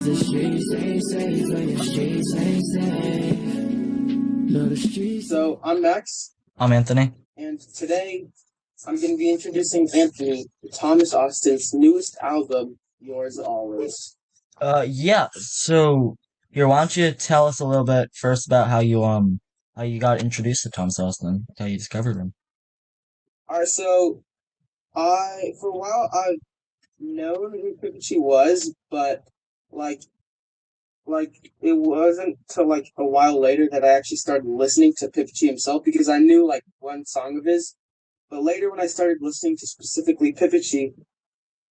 So I'm Max, I'm Anthony. and today I'm going to be introducing Anthony to Thomas Austin's newest album, Yours Always. Yeah. So here, why don't you tell us a little bit first about how you got introduced to Thomas Austin, how you discovered him. All right, so for a while I've known who Pippi was, but like like it wasn't till like a while later that I actually started listening to Pippi himself because I knew like one song of his. But later when I started listening to specifically Pippi,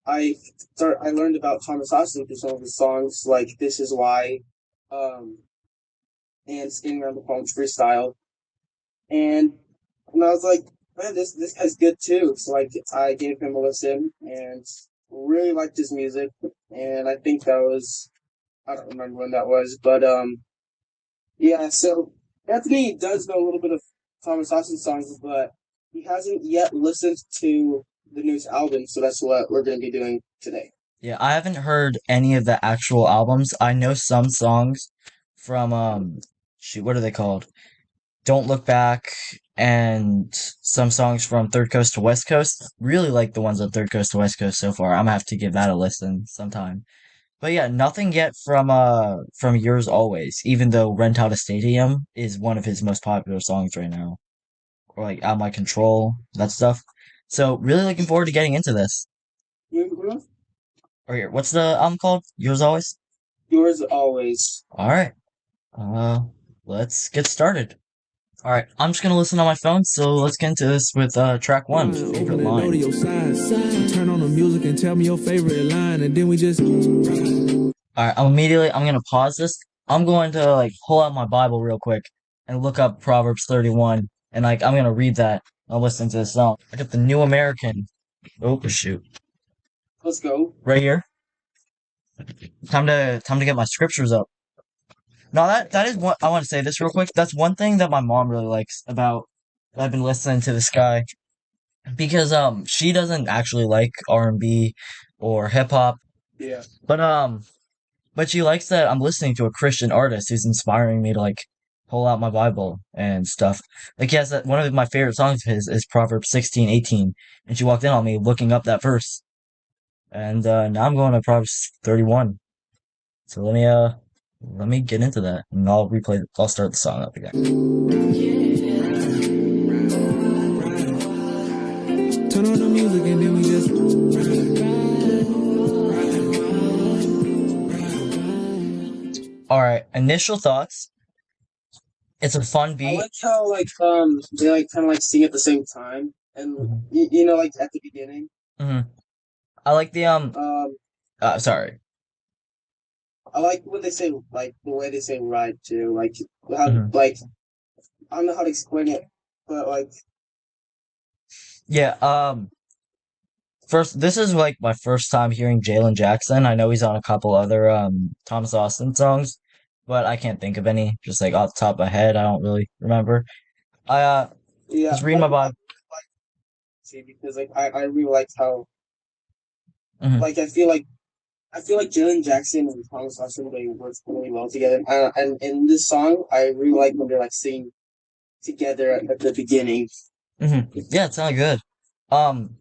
I learned about Thomas Austin through some of his songs like "This Is Why," um, and "Skating Around the Palms" freestyle, and I was like, man, this guy's good too. So like I gave him a listen and really liked his music, and I think that was I don't remember when that was, but yeah. So Anthony does know a little bit of Thomas Austin songs, but he hasn't yet listened to the newest album, so that's what we're going to be doing today. Yeah, I haven't heard any of the actual albums. I know some songs from shoot, what are they called? Don't Look Back, and some songs from Third Coast to West Coast. Really like the ones on Third Coast to West Coast so far. I'm gonna have to give that a listen sometime. But yeah, nothing yet from Yours Always, even though Rent Out a Stadium is one of his most popular songs right now. Or like Out of My Control, that stuff. So really looking forward to getting into this. Mhm. Or here, what's the album called? Yours Always? Yours always. Alright. Uh let's get started. Alright, I'm just gonna listen on my phone, so let's get into this with track one, favorite Open that door to line. your side. Turn on the music and tell me your favorite line, and then we just. Alright, I'm gonna pause this. I'm going to like pull out my Bible real quick and look up Proverbs 31 and like I'm gonna read that. I'll listen to this song. I got the New American. Oh shoot. Let's go. Right here. Time to get my scriptures up. No, that is what I want to say this real quick. That's one thing that my mom really likes about I've been listening to this guy because she doesn't actually like R&B or hip hop, Yeah. but she likes that I'm listening to a Christian artist who's inspiring me to like pull out my Bible and stuff. Like yes, that one of my favorite songs of his is Proverbs 16:18, and she walked in on me looking up that verse. And now I'm going to Proverbs 31. So let me get into that and I'll start the song up again. Turn on the music and then we just. All right, initial thoughts. It's a fun I beat. like how like they like kind of like sing at the same time, and hmm you know like at the beginning. hmm I like the Um, sorry. I like what they say, like the way they say "ride" too. Like how hmm like I don't know how to explain it, but like Yeah, first this is like my first time hearing Jalen Jackson. I know he's on a couple other Thomas Austin songs, but I can't think of any just like off the top of my head. I don't really remember. I yeah, was reading my Bible. like see because like I really like how hmm like I feel like Jalen Jackson and Thomas Austin they work really well together. And in this song, I really like when they're like singing together at the beginning. Yeah, it sounded good. Um,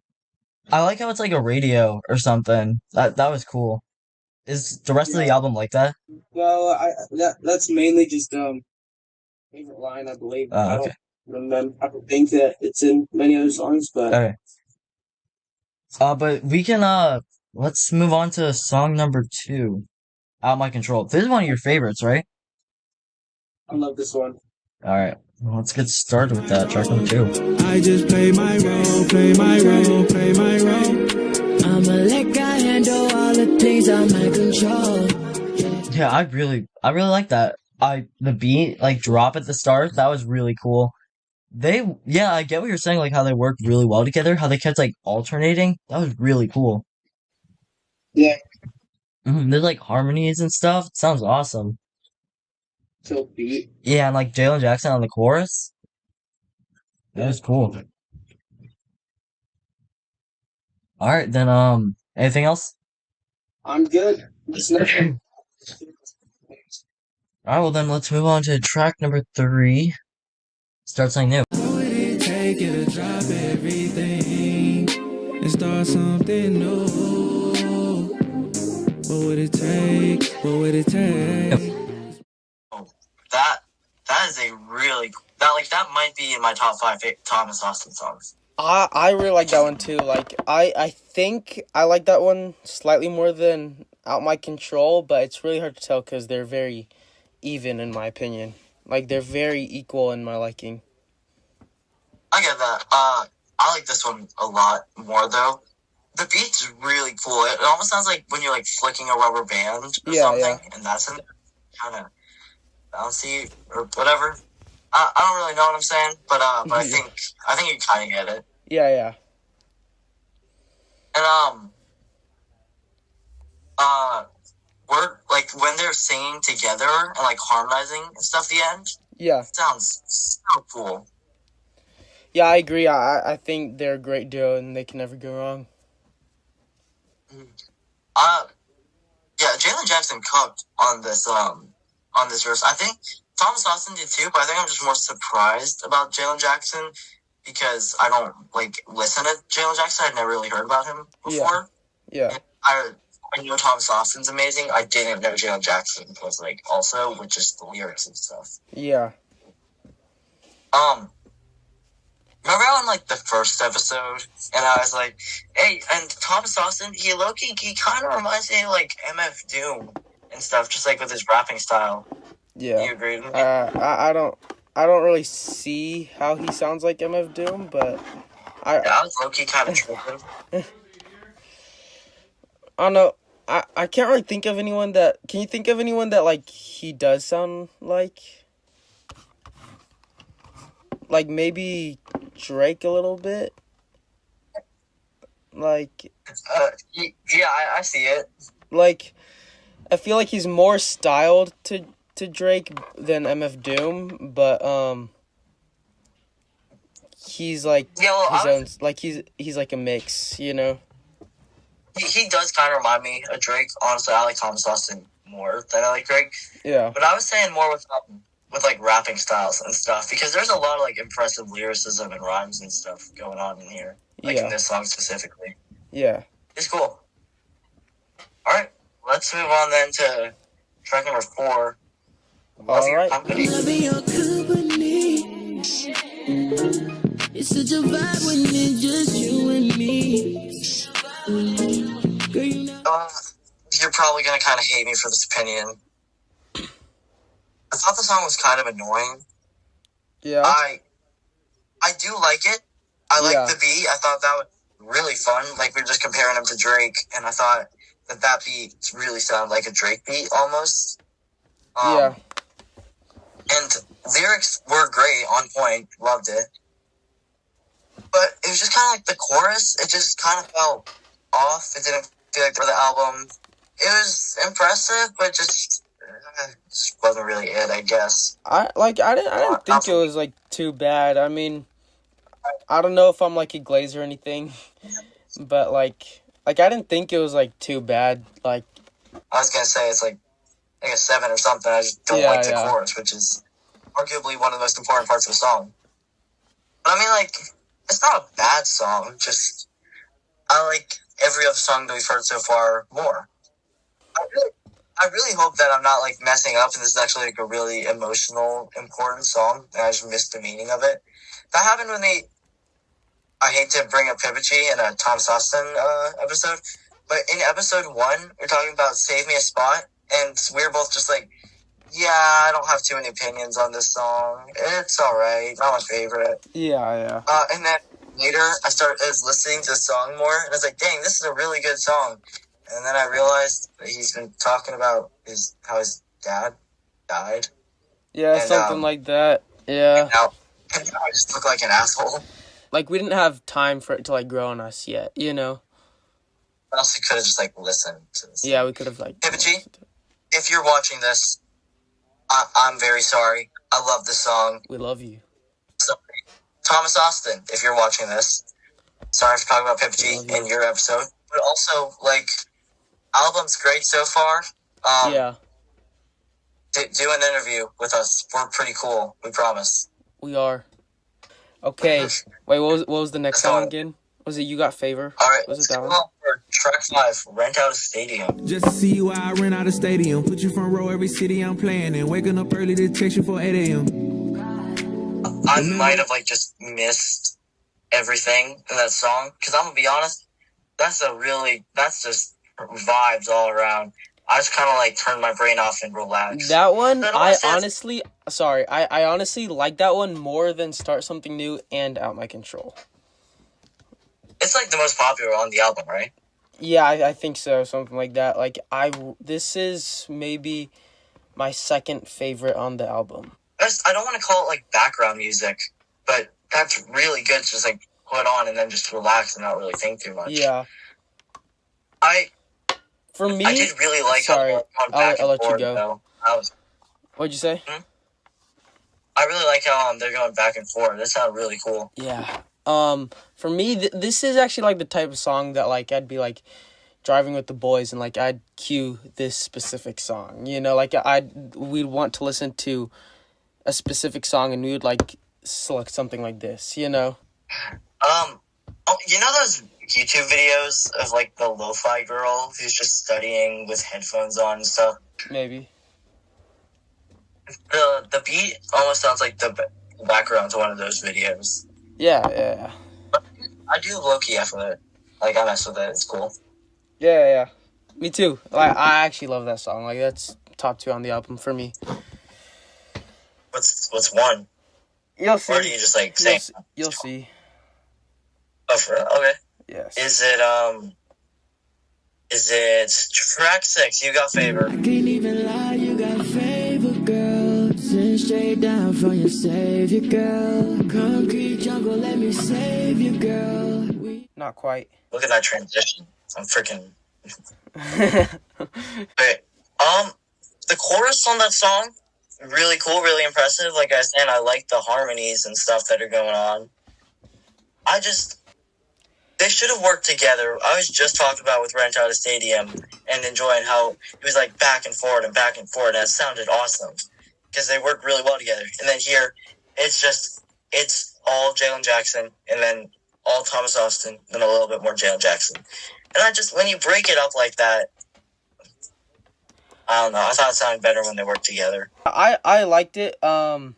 I like how it's like a radio or something. That was cool. Is the rest of the Yeah. album like that? Well, that's mainly just favorite line I believe. I Okay. don't remember. I don't think that it's in many other songs, but Okay. But we can let's move on to song number two, Out of My Control. This is one of your favorites, right? I love this one. All right. Well, let's get started with that. Track number two. I just play my role, play my role, play my role. I'ma let God handle all the things I'm in control. Yeah, I really like that. The beat, like drop at the start, that was really cool. Yeah, I get what you're saying, like how they worked really well together, how they kept like alternating. That was really cool. Yeah, There's like harmonies and stuff. It sounds awesome. so beat. Yeah, and like Jalen Jackson on the chorus. That Yeah, was cool. All right, then anything else? I'm good. It's next one. Alright, well then let's move on to track number 3. Start something new. What would it take you to drop everything and start something new? What would it take? What would it take? That is a really that might be in my top 5 Thomas Austin songs. I really like that one too. Like I think I like that one slightly more than Out My Control, but it's really hard to tell because they're very even in my opinion. Like they're very equal in my liking. I get that. I like this one a lot more though. The beat's really cool. It almost sounds like when you're like flicking a rubber band or something, and that's kind of bouncy or whatever. I don't really know what I'm saying, but I think you kind of get it. Yeah. And we're like when they're singing together and like harmonizing and stuff. At the end, Yeah. sounds so cool. Yeah, I agree. I think they're a great duo and they can never go wrong. Yeah, Jalen Jackson cooked on this verse. I think Thomas Austin did too, but I think I'm just more surprised about Jalen Jackson because I don't like listen to Jalen Jackson. I'd never really heard about him before. Yeah. I know Thomas Austin's amazing. I didn't know Jalen Jackson was like also with just the lyrics and stuff. Yeah. Remember on like the first episode, and I was like, "Hey," and Thomas Austin, he kind of reminds me of like MF Doom and stuff, just like with his rapping style. Yeah. You agree with me? I don't really see how he sounds like MF Doom, but I was low-key kind of tripping. I don't know. I can't really think of anyone that... Can you think of anyone that, like, he does sound like? Like, maybe Drake a little bit? Like... Yeah, I see it. Like, I feel like he's more styled to Drake than MF Doom, but, he's, like, his own... Like, he's like a mix, you know? He does kind of remind me of Drake. Honestly, I like Thomas Austin more than I like Drake. Yeah. But I was saying more with like rapping styles and stuff because there's a lot of like impressive lyricism and rhymes and stuff going on in here, like in this song specifically. Yeah. It's cool. All right, let's move on then to track number 4. Love Your Company. Loving your company. It's such a vibe when it's just you and me. Girl, you know. You're probably gonna kind of hate me for this opinion. I thought the song was kind of annoying. Yeah. I do like it. I like the beat. I thought that was really fun. Like we were just comparing him to Drake, and I thought that beat really sounded like a Drake beat almost. And lyrics were great, on point. Loved it. But it was just kind of like the chorus. It just kind of felt off. It didn't feel like for the album. It was impressive, but just wasn't really it, I guess. I didn't think it was like too bad. I mean, I don't know if I'm like a Glazer or anything, but like I didn't think it was like too bad. Like I was gonna say it's like a 7 or something. I just don't like the chorus, which is arguably one of the most important parts of the song. But I mean, like, it's not a bad song. Just I like every other song that we've heard so far more. I really hope that I'm not like messing up and this is actually like a really emotional, important song and I just missed the meaning of it. That happened when I hate to bring up Pipichi in a Thomas Austin episode, but in episode 1, we're talking about Save Me a Spot, and we were both just like, yeah, I don't have too many opinions on this song. It's alright, not my favorite. Yeah. And then later, I was listening to the song more, and I was like, dang, this is a really good song. And then I realized that he's been talking about how his dad died. Yeah, and, something like that. Yeah. And now I just look like an asshole. Like, we didn't have time for it to, like, grow on us yet, you know? But also could have just, like, listened to this. Yeah, we could have, like... Pipichi, if you're watching this, I'm very sorry. I love this song. We love you. Sorry. Thomas Austin, if you're watching this, sorry for talking about Pipichi in your episode. But also, like... Album's great so far. do an interview with us. We're pretty cool. We promise. We are. Okay. Wait, what was the next Let's go song on. again? Was it You Got Favor? All right, Was let's it that go one? on for track 5. Rent out a stadium. Just to see you, I rent out a stadium. Put you front row every city I'm playing in. Waking up early to text you for 8 a.m. I might have just missed everything in that song because I'm gonna be honest, that's just vibes all around. I just kind of turn my brain off and relax. That one, That I was it. honestly like that one more than Start Something New and Out My Control. It's the most popular on the album, right? Yeah, I think so, something like that. This is maybe my second favorite on the album. I don't want to call it background music, but that's really good to just put on and then just relax and not really think too much. Yeah. For me, I did really like how they're going back I'll and let you forth, go. though. What'd you say? I really like how they're going back and forth. That sounded really cool. Yeah. For me, this is actually the type of song that I'd be driving with the boys and I'd cue this specific song. You know, we'd want to listen to a specific song and we would select something like this. You know. You know those YouTube videos of the lo-fi girl who's just studying with headphones on and stuff? Maybe. The beat almost sounds like the background to one of those videos. Yeah. I do low-key F with it. I mess with it. It's cool. Yeah. Me too. I actually love that song. That's top 2 on the album for me. What's one? You'll see. Or do you just say? You'll see. Oh, for real? Okay. Yes. Is it track 6? You Got Favor. Can't even lie, you got favor, girl. Send straight down from your savior, girl. Concrete jungle, let me save you, girl. Not quite. Look at that transition. I'm freaking. Okay. The chorus on that song, really cool, really impressive. Like I was saying, I like the harmonies and stuff that are going on. They should have worked together. I was just talking about with Rent Out a Stadium and enjoying how it was back and forth. And it sounded awesome because they worked really well together. And then here, it's all Jalen Jackson and then all Thomas Austin and a little bit more Jalen Jackson. And when you break it up like that, I don't know. I thought it sounded better when they worked together. I liked it. I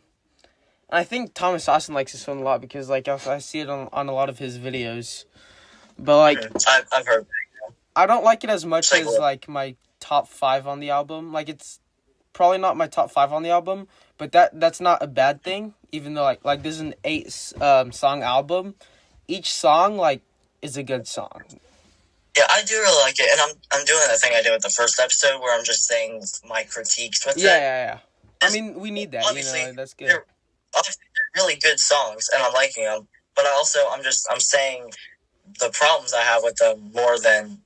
think Thomas Austin likes this one a lot because I see it on a lot of his videos. But I've heard. I don't like it as much Say as what? my top 5 on the album. It's probably not my top 5 on the album, but that's not a bad thing. Even though this is an 8 song album, each song is a good song. Yeah, I do really like it, and I'm doing that thing I did with the first episode where I'm just saying my critiques with it. Yeah. I mean, we need that. Obviously, That's good. They're really good songs, and I'm liking them. But I'm saying the problems I have with them more than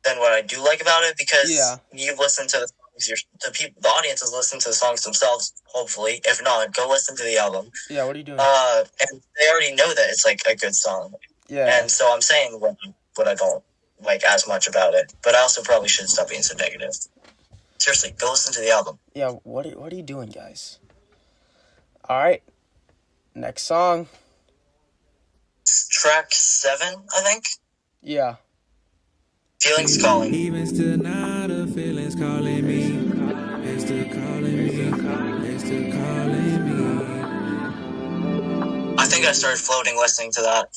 what I do like about it because you've listened to the songs. The audience has listened to the songs themselves. Hopefully, if not, go listen to the album. Yeah, what are you doing? And they already know that it's a good song. Yeah. And so I'm saying what I don't like as much about it, but I also probably should stop being so negative. Seriously, go listen to the album. Yeah, what are you doing, guys? All right. Next song. Track 7, I think. Yeah. Feelings Calling. Even still now the feelings calling me. They still calling me. They still calling me. I think I started floating listening to that.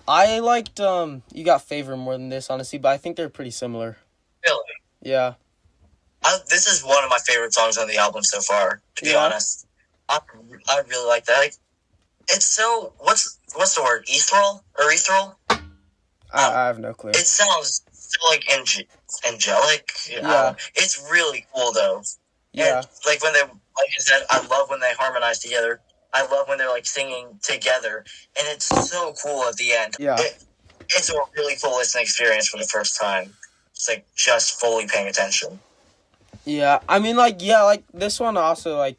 I liked You Got Favor more than this, honestly, but I think they're pretty similar. Really? Yeah. This is one of my favorite songs on the album so far, to be honest. I really like that. It's so what's the word? Ethereal or ethereal? I have no clue. It sounds so angelic. Yeah. It's really cool though. Yeah. And when they, like I said, I love when they harmonize together. I love when they're singing together, and it's so cool at the end. Yeah. It's a really cool listening experience for the first time. It's just fully paying attention. Yeah, I mean, this one also,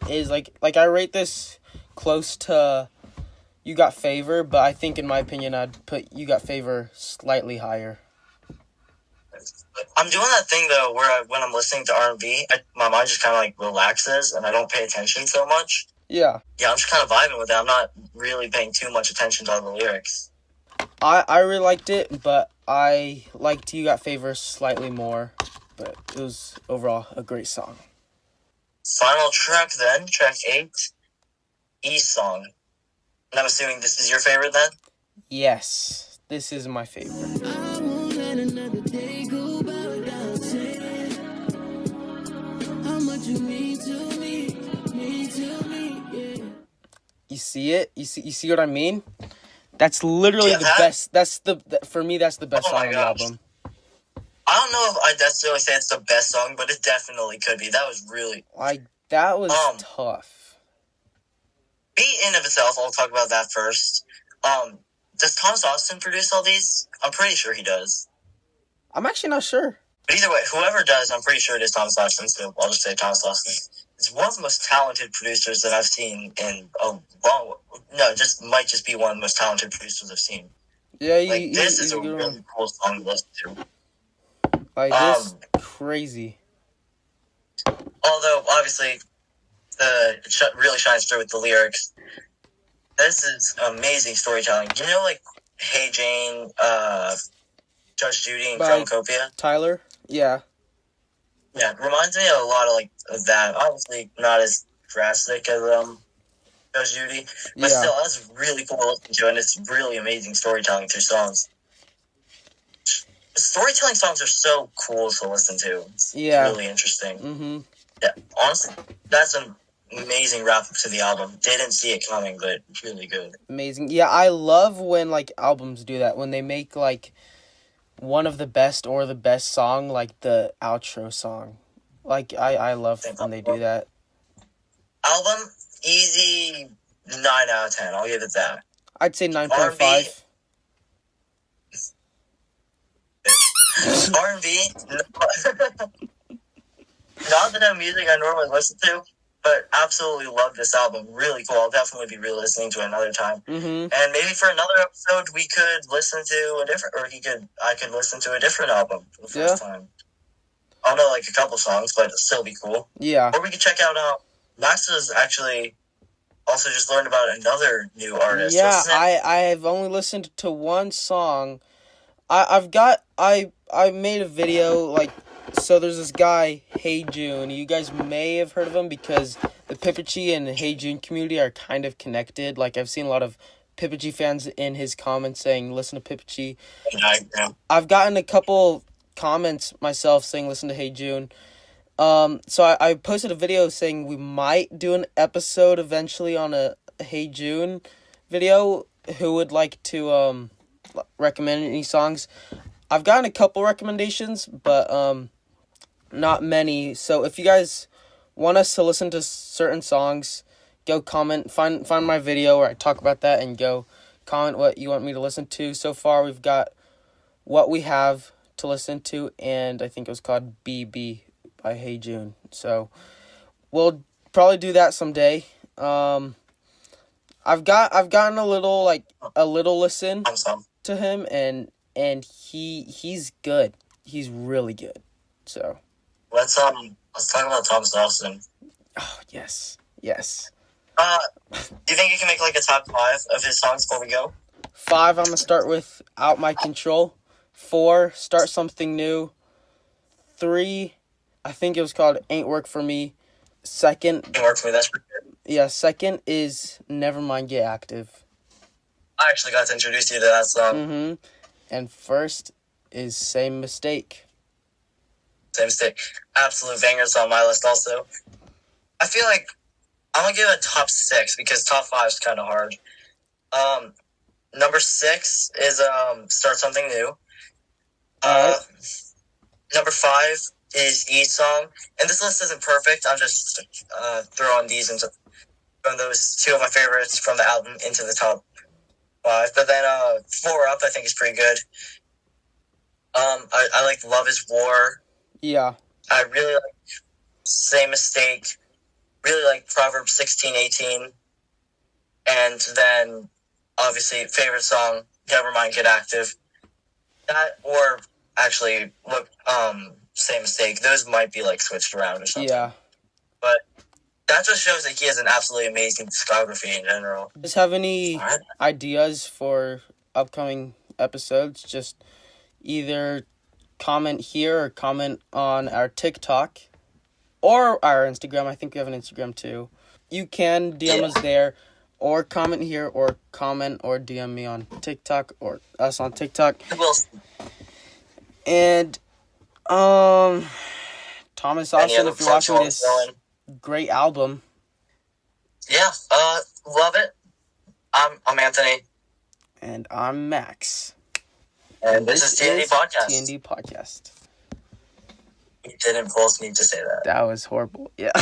is, I rate this close to You Got Favor, but I think, in my opinion, I'd put You Got Favor slightly higher. I'm doing that thing though where when I'm listening to R&B, my mind just kind of like relaxes and I don't pay attention so much. Yeah. Yeah, I'm just kind of vibing with it. I'm not really paying too much attention to all the lyrics. I really liked it, but I liked You Got Favors slightly more. But it was overall a great song. Final track then, track 8, E-Song. And I'm assuming this is your favorite then? Yes, this is my favorite. I won't let another day go by without saying how much you mean to me, yeah. You see it? You see what I mean? That's literally the best. That's for me. That's the best song on the album. I don't know if I'd necessarily say it's the best song, but it definitely could be. That was really that was tough. Beat in of itself, I'll talk about that first. Does Thomas Austin produce all these? I'm pretty sure he does. I'm actually not sure. But either way, whoever does, I'm pretty sure it is Thomas Austin, so I'll just say Thomas Austin. It's one of the most talented producers that I've seen in a long... No, might just be one of the most talented producers I've seen. Yeah, this is a really cool song to listen to. This crazy. Although, obviously, it really shines through with the lyrics. This is amazing storytelling. You know, Hey Jane, Judge Judy, and Chromacopia? Tyler? Yeah. Yeah, it reminds me a lot of that. Obviously, not as drastic as Judge Judy, but still, that's really cool to listen to, and it's really amazing storytelling through songs. Storytelling songs are so cool to listen to. It's really interesting. Mm-hmm. Yeah, honestly, that's an amazing wrap up to the album. Didn't see it coming, but really good. Amazing. Yeah, I love when albums do that, when they make one of the best or the best song the outro song. I love when they do that. Album, easy 9 out of 10. I'll give it that. I'd say 9.5. R&B, not the type of music I normally listen to, but absolutely love this album. Really cool. I'll definitely be re-listening to it another time. Mm-hmm. And maybe for another episode, we could listen to I could listen to a different album for the first time. I'll know a couple songs, but it'll still be cool. Yeah. Or we could check out, Max has actually also just learned about another new artist. Yeah, I have only listened to one song. I made a video, so there's this guy, Hey June. You guys may have heard of him because the Pippichi and Hey June community are kind of connected. I've seen a lot of Pippichi fans in his comments saying, listen to Pippichi. I've gotten a couple comments myself saying, listen to Hey June. So I posted a video saying we might do an episode eventually on a Hey June video. Who would like to, recommend any songs? I've gotten a couple recommendations, but not many. So if you guys want us to listen to certain songs, go comment, find my video where I talk about that, and go comment what you want me to listen to. So far we've got What We Have to listen to, and I think it was called BB by Hey June. So we'll probably do that someday. I've gotten a little listen to him, and he's good. He's really good. So let's talk about Thomas Austin. Oh yes. Do you think you can make a top 5 of his songs before we go? 5, I'm gonna start with Out My Control. 4, Start Something New. 3, I think it was called Ain't Work For Me. Second, Ain't Work For Me, that's pretty good. Yeah, second is Nevermind, Get Active. I actually got to introduce you to that song. Mm-hmm. And first is Same Mistake. Same Mistake. Absolute bangers on my list also. I feel like I'm going to give it a top 6 because top 5 is kind of hard. Number 6 is Start Something New. Number 5 is E-Song. And this list isn't perfect. I'm just throwing those 2 of my favorites from the album into the top 5. But then 4 Up I think is pretty good. I like Love Is War. Yeah. I really like Same Mistake. Really like Proverbs 16:18. And then obviously favorite song, Nevermind, Get Active. That, or actually look same mistake. Those might be like switched around or something. Yeah. But that just shows that he has an absolutely amazing discography in general. Just have any Alright. ideas for upcoming episodes? Just either comment here or comment on our TikTok or our Instagram. I think we have an Instagram too. You can DM us there, or comment here, or comment or DM me on TikTok, or us on TikTok. We'll And Thomas Any Austin, other if you're watching plugs this going? great album, Yeah, love it. I'm Anthony, and I'm Max. and this is TND Podcast. TND Podcast. You didn't both need to say that. That was horrible. Yeah.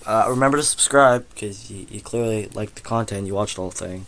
Remember to subscribe, because you clearly like the content. You watched the whole thing.